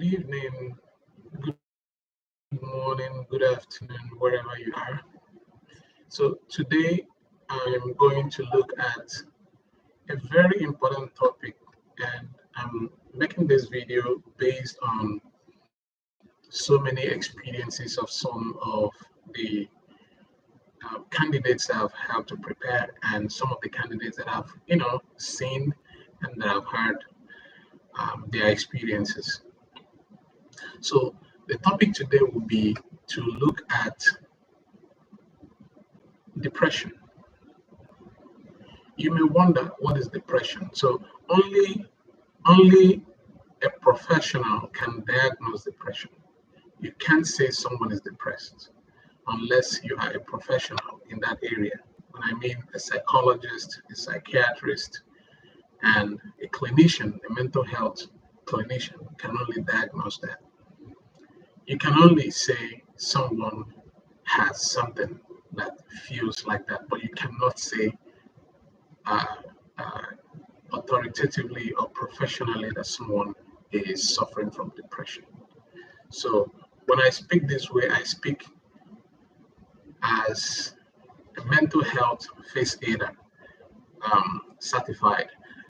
evening, good morning, good afternoon, wherever you are. So today I am going to look at a very important topic, and I'm making this video based on so many experiences of some of the candidates that I've had to prepare, and some of the candidates that I've seen and that I've heard their experiences. So the topic today will be to look at depression. You may wonder, what is depression? So only a professional can diagnose depression. You can't say someone is depressed unless you are a professional in that area. When I mean a psychologist, a psychiatrist, and a clinician, a mental health clinician can only diagnose that. You can only say someone has something that feels like that, but you cannot say uh, uh, authoritatively or professionally that someone is suffering from depression. So when I speak this way, I speak as a mental health face aider, certified.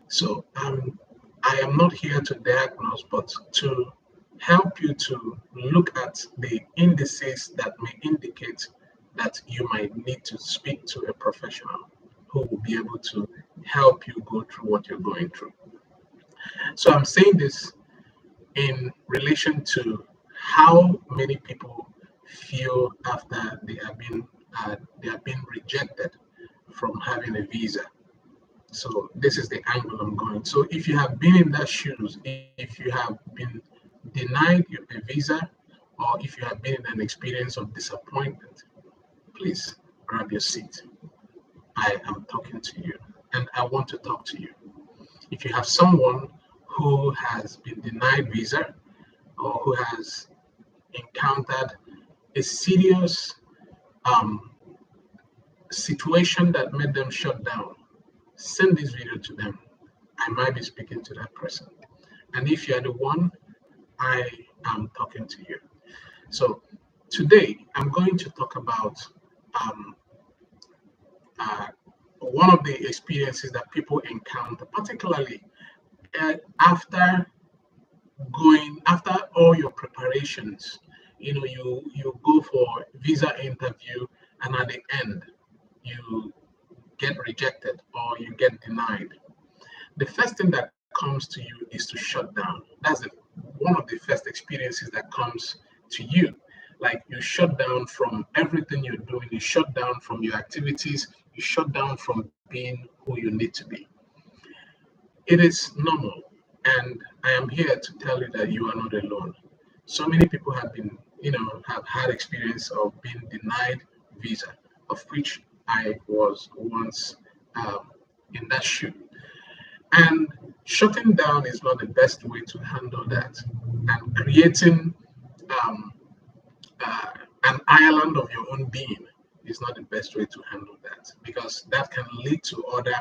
So I am not here to diagnose, but to help you to look at the indices that may indicate that you might need to speak to a professional who will be able to help you go through what you're going through. So I'm saying this in relation to how many people feel after they have been rejected from having a visa. So this is the angle I'm going. So if you have been in that shoes, if you have been denied a visa, or if you have been in an experience of disappointment, please grab your seat. I am talking to you, and I want to talk to you. If you have someone who has been denied visa or who has encountered a serious um, situation that made them shut down, send this video to them. I might be speaking to that person. And if you're the one, I am talking to you. So today I'm going to talk about um, uh, one of the experiences that people encounter, particularly after after all your preparations. You go for visa interview, and at the end you get rejected or you get denied. The first thing that comes to you is to shut down. One of the first experiences that comes to you. Like, you shut down from everything you're doing, you shut down from your activities, you shut down from being who you need to be. It is normal, and I am here to tell you that you are not alone. So many people have had experience of being denied visa, of which I was once in that shoe. And shutting down is not the best way to handle that. And creating um, uh, an island of your own being is not the best way to handle that, because that can lead to other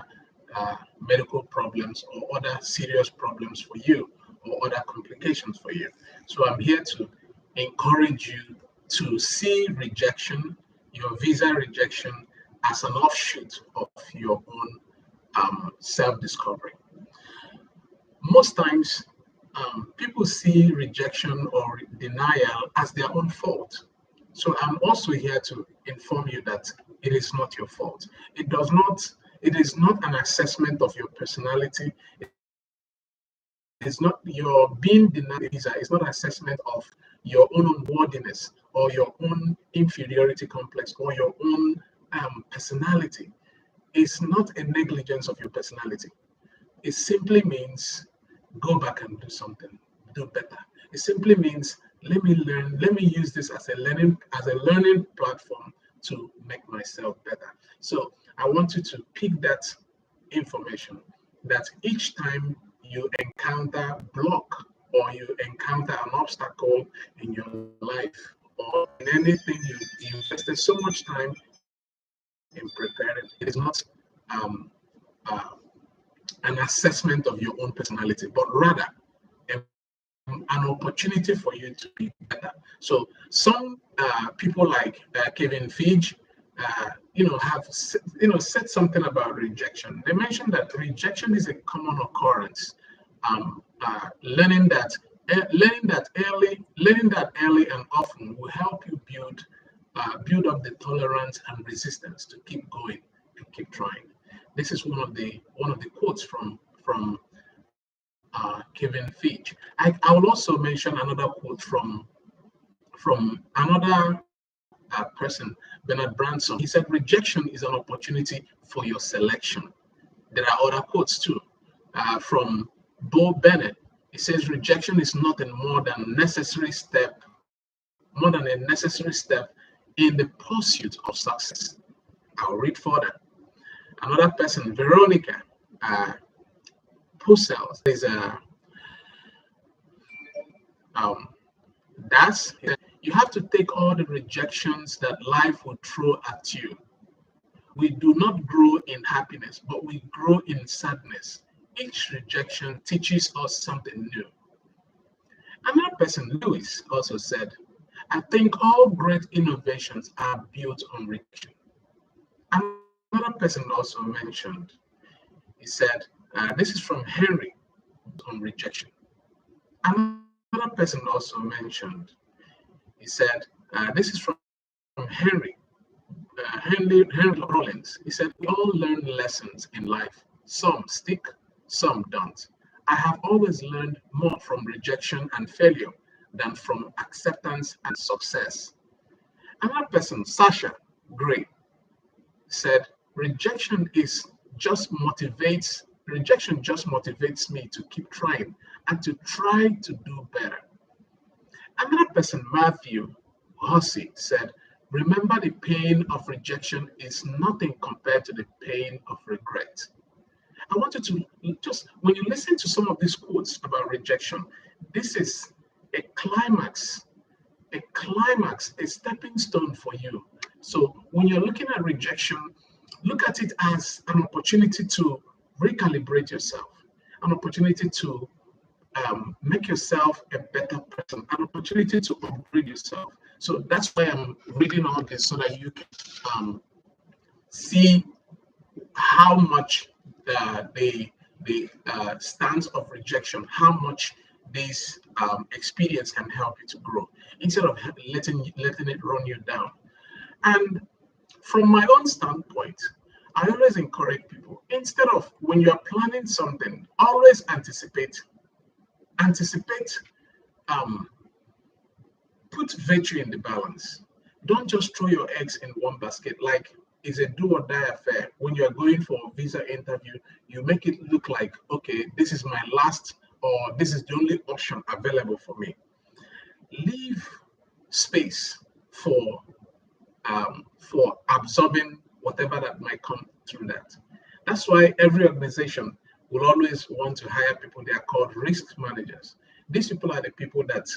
medical problems or other serious problems for you, or other complications for you. So I'm here to encourage you to see rejection, your visa rejection, as an offshoot of your own self-discovery. Most times, people see rejection or denial as their own fault. So I'm also here to inform you that it is not your fault. It is not an assessment of your personality. It's not your being denied a visa. It's not an assessment of your own unworthiness or your own inferiority complex or your own personality. It's not a negligence of your personality. It simply means go back and do something, do better. It simply means let me learn, let me use this as a learning platform to make myself better. So I want you to pick that information, that each time you encounter block or you encounter an obstacle in your life or in anything you invested so much time in preparing, it is not um, uh, an assessment of your own personality, but rather a an opportunity for you to be better. So some people like Kevin Feige, have said something about rejection. They mentioned that rejection is a common occurrence. Learning that early and often will help you build up the tolerance and resistance to keep going and keep trying. This is one of the quotes from Kevin Feige. I will also mention another quote from another person, Bernard Branson. He said, "Rejection is an opportunity for your selection." There are other quotes too, from Bo Bennett. He says, "Rejection is nothing more than a necessary step in the pursuit of success." I'll read further. Another person, Veronica Pucel, says, um, "That's you have to take all the rejections that life will throw at you. We do not grow in happiness, but we grow in sadness. Each rejection teaches us something new." Another person, Lewis, also said, "I think all great innovations are built on rejection." Another person also mentioned, he said, this is from Henry on rejection. Another person also mentioned, he said, this is from Henry Rollins. He said, "We all learn lessons in life. Some stick, some don't. I have always learned more from rejection and failure than from acceptance and success." Another person, Sasha Gray, said, rejection just motivates me to keep trying and to try to do better." Another person, Matthew Hussey, said, "Remember, the pain of rejection is nothing compared to the pain of regret." I want you to just, when you listen to some of these quotes about rejection, this is a climax, a stepping stone for you. So when you're looking at rejection, look at it as an opportunity to recalibrate yourself, an opportunity to make yourself a better person, an opportunity to upgrade yourself. So that's why I'm reading all this, so that you can see how much the stance of rejection, how much this experience can help you to grow, instead of letting it run you down. And from my own standpoint, I always encourage people, instead of, when you are planning something, always anticipate, um, put virtue in the balance. Don't just throw your eggs in one basket. Like, it's a do or die affair. When you are going for a visa interview, you make it look like, okay, this is my last, or this is the only option available for me. Leave space for absorbing whatever that might come through that. That's why every organization will always want to hire people. They are called risk managers. These people are the people that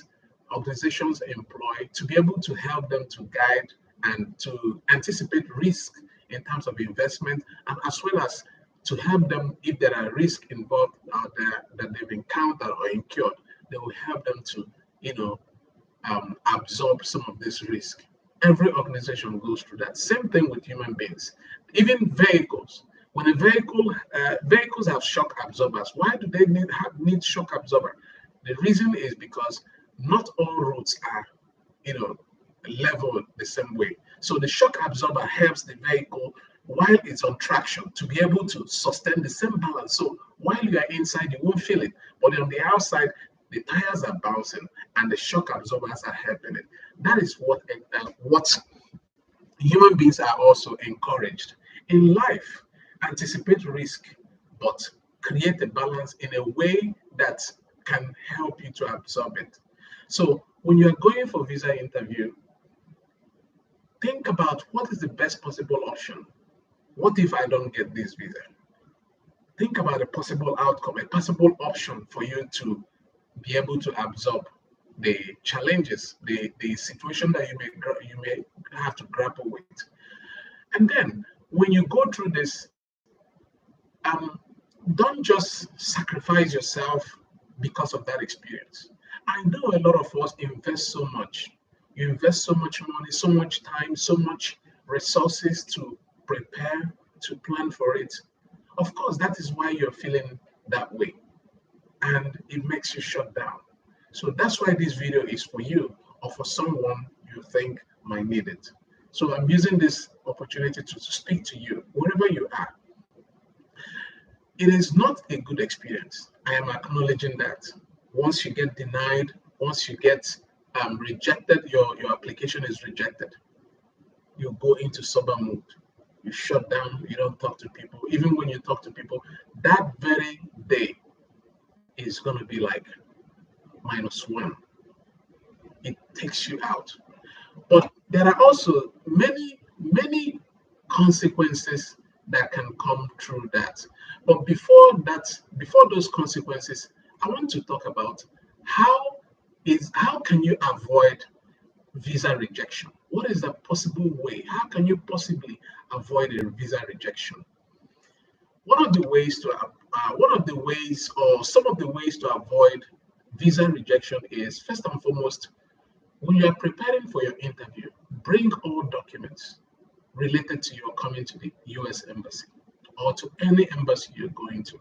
organizations employ to be able to help them to guide and to anticipate risk in terms of investment, and as well as to help them, if there are risks involved out there that they've encountered or incurred, they will help them to, absorb some of this risk. Every organization goes through that. Same thing with human beings, even vehicles. When vehicles have shock absorbers, why do they need shock absorber? The reason is because not all roads are, level the same way. So the shock absorber helps the vehicle while it's on traction to be able to sustain the same balance. So while you are inside, you won't feel it, but on the outside, the tires are bouncing and the shock absorbers are helping it. That is what human beings are also encouraged in life. Anticipate risk, but create a balance in a way that can help you to absorb it. So when you're going for visa interview, think about, what is the best possible option? What if I don't get this visa? Think about a possible outcome, a possible option for you to be able to absorb the challenges, the situation that you may have to grapple with. And then when you go through this, don't just sacrifice yourself because of that experience. I know a lot of us invest so much. You invest so much money, so much time, so much resources to prepare, to plan for it. Of course, that is why you're feeling that way, and it makes you shut down. So that's why this video is for you or for someone you think might need it. So I'm using this opportunity to speak to you, wherever you are. It is not a good experience. I am acknowledging that. Once you get denied, once you get rejected, your application is rejected, you go into sober mode. You shut down, you don't talk to people. Even when you talk to people, that very day is going to be like -1. It takes you out. But there are also many consequences that can come through that. But before those consequences, I want to talk about how can you avoid visa rejection? What is the possible way? How can you possibly avoid a visa rejection? One of the ways, or some of the ways to avoid visa rejection is, first and foremost, when you are preparing for your interview, bring all documents related to your coming to the US Embassy or to any embassy you're going to,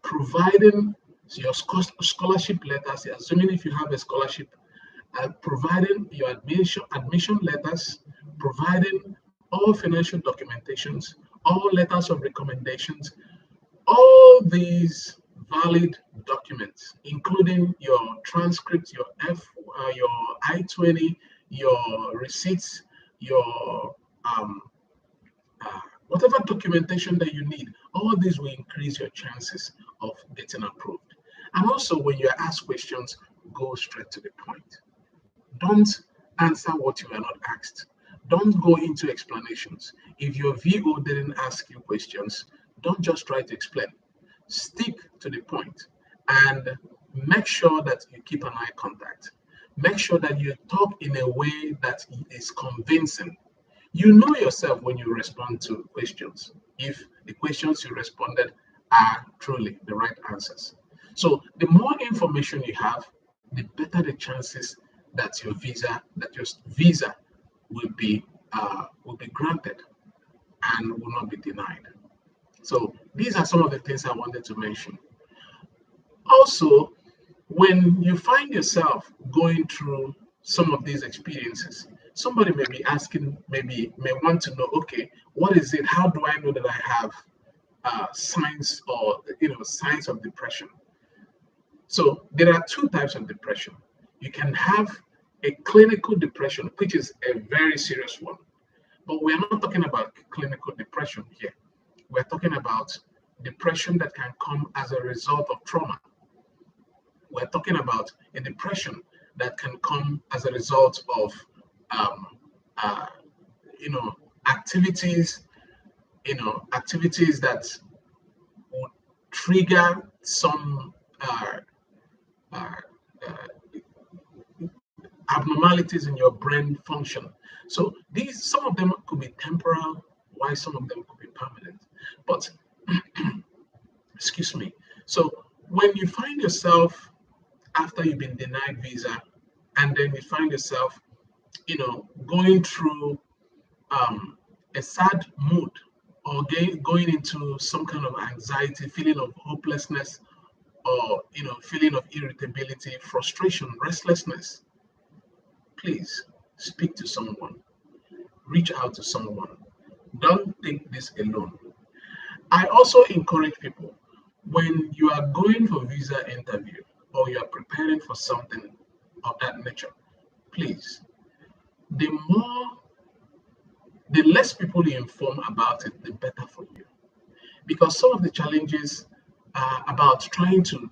providing your scholarship letters, assuming if you have a scholarship, providing your admission letters, providing all financial documentations, all letters of recommendations, all these valid documents, including your transcript, your I-20, your receipts, your whatever documentation that you need, all these will increase your chances of getting approved. And also, when you're asked questions, go straight to the point. Don't answer what you are not asked. Don't go into explanations. If your VO didn't ask you questions, don't just try to explain. Stick to the point and make sure that you keep an eye contact. Make sure that you talk in a way that is convincing. You know yourself when you respond to questions, if the questions you responded are truly the right answers. So the more information you have, the better the chances that your visa will be granted and will not be denied. So these are some of the things I wanted to mention. Also, when you find yourself going through some of these experiences, somebody may be asking, may want to know, okay, what is it? How do I know that I have signs or signs of depression? So there are two types of depression. You can have a clinical depression, which is a very serious one. But we're not talking about clinical depression here. We're talking about depression that can come as a result of trauma. We're talking about a depression that can come as a result of, activities, activities that would trigger some abnormalities in your brain function. So some of them could be temporal, while some of them could be permanent. But excuse me. So when you find yourself after you've been denied visa, and then you find yourself, going through a sad mood, or going into some kind of anxiety, feeling of hopelessness, or feeling of irritability, frustration, restlessness, please speak to someone. Reach out to someone. Don't take this alone. I also encourage people, when you are going for visa interview or you are preparing for something of that nature, please, the less people you inform about it, the better for you. Because some of the challenges are about trying to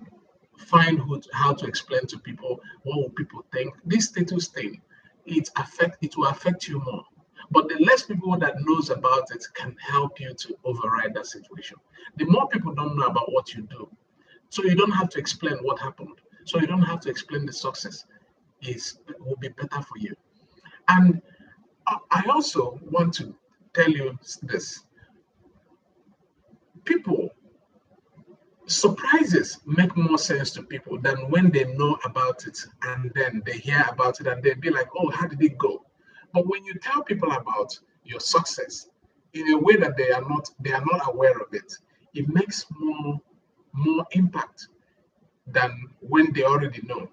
find how to explain to people what will people think. This status thing, it will affect you more. But the less people that knows about it can help you to override that situation. The more people don't know about what you do, so you don't have to explain what happened. So you don't have to explain the success. It will be better for you. And I also want to tell you this. People surprises make more sense to people than when they know about it and then they hear about it and they be like, oh, how did it go? But when you tell people about your success in a way that they are not aware of it, it makes more impact than when they already know.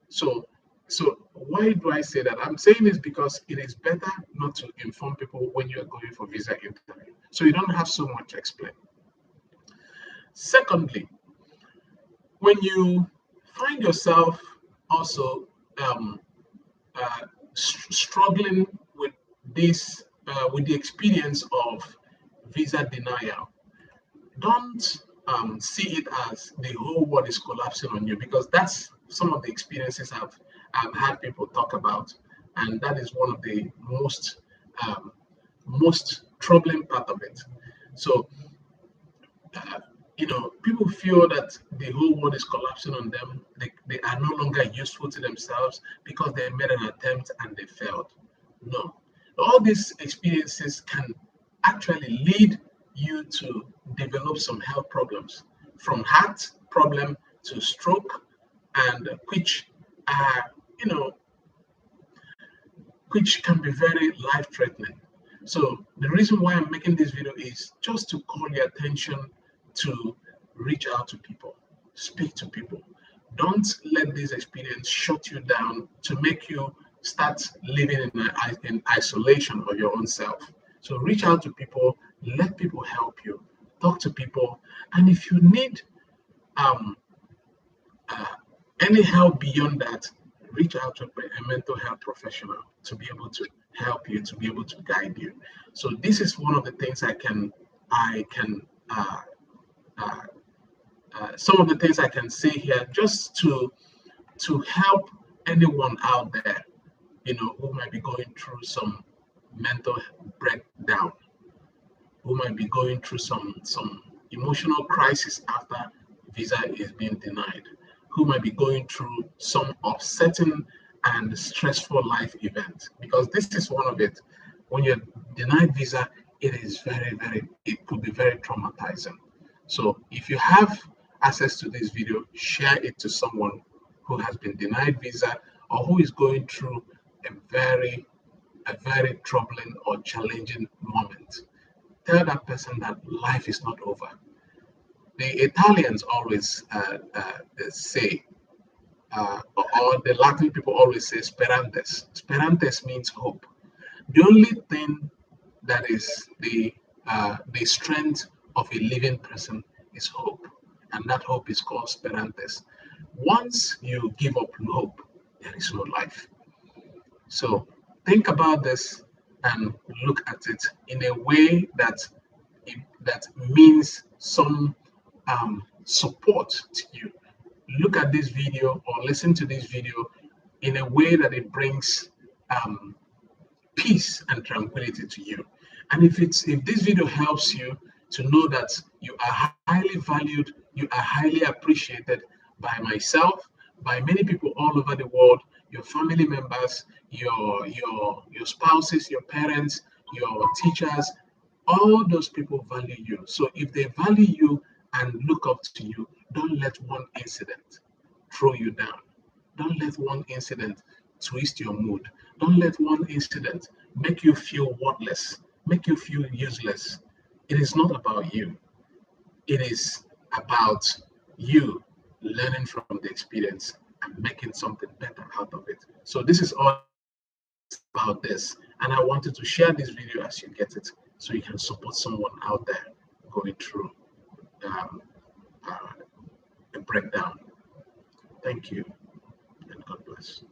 So so why do I say that? I'm saying this because it is better not to inform people when you are going for visa interview. So you don't have so much to explain. Secondly, when you find yourself also um, struggling with this, with the experience of visa denial, don't see it as the whole world is collapsing on you, because that's some of the experiences I've had people talk about, and that is one of the um, most troubling part of it. So uh, people feel that the whole world is collapsing on them. They are no longer useful to themselves because they made an attempt and they failed. No. All these experiences can actually lead you to develop some health problems, from heart problem to stroke, and which are, you know, which can be very life-threatening. So the reason why I'm making this video is just to call your attention to reach out to people, speak to people. Don't let this experience shut you down to make you start living in isolation of your own self. So reach out to people, let people help you, talk to people, and if you need um, uh, any help beyond that, reach out to a mental health professional to be able to help you, to be able to guide you. So this is one of the things I can uh, uh, some of the things I can say here, just to help anyone out there, who might be going through some mental breakdown, who might be going through some emotional crisis after visa is being denied, who might be going through some upsetting and stressful life event, because this is one of it. When you're denied visa, it could be very traumatizing. So if you have access to this video, share it to someone who has been denied visa or who is going through a very very troubling or challenging moment. Tell that person that life is not over. The Italians always say, or the Latin people always say, sperantes. Sperantes means hope. The only thing that is the strength of a living person is hope, and that hope is called sperantes. Once you give up hope, there is no life. So think about this and look at it in a way that means some support to you. Look at this video or listen to this video in a way that it brings um, peace and tranquility to you. And if this video helps you to know that you are highly valued, you are highly appreciated by myself, by many people all over the world, your family members, your spouses, your parents, your teachers, all those people value you. So if they value you and look up to you, don't let one incident throw you down. Don't let one incident twist your mood. Don't let one incident make you feel worthless, make you feel useless. It is not about you. It is about you learning from the experience and making something better out of it. So this is all about this. And I wanted to share this video as you get it so you can support someone out there going through um, uh, a breakdown. Thank you and God bless.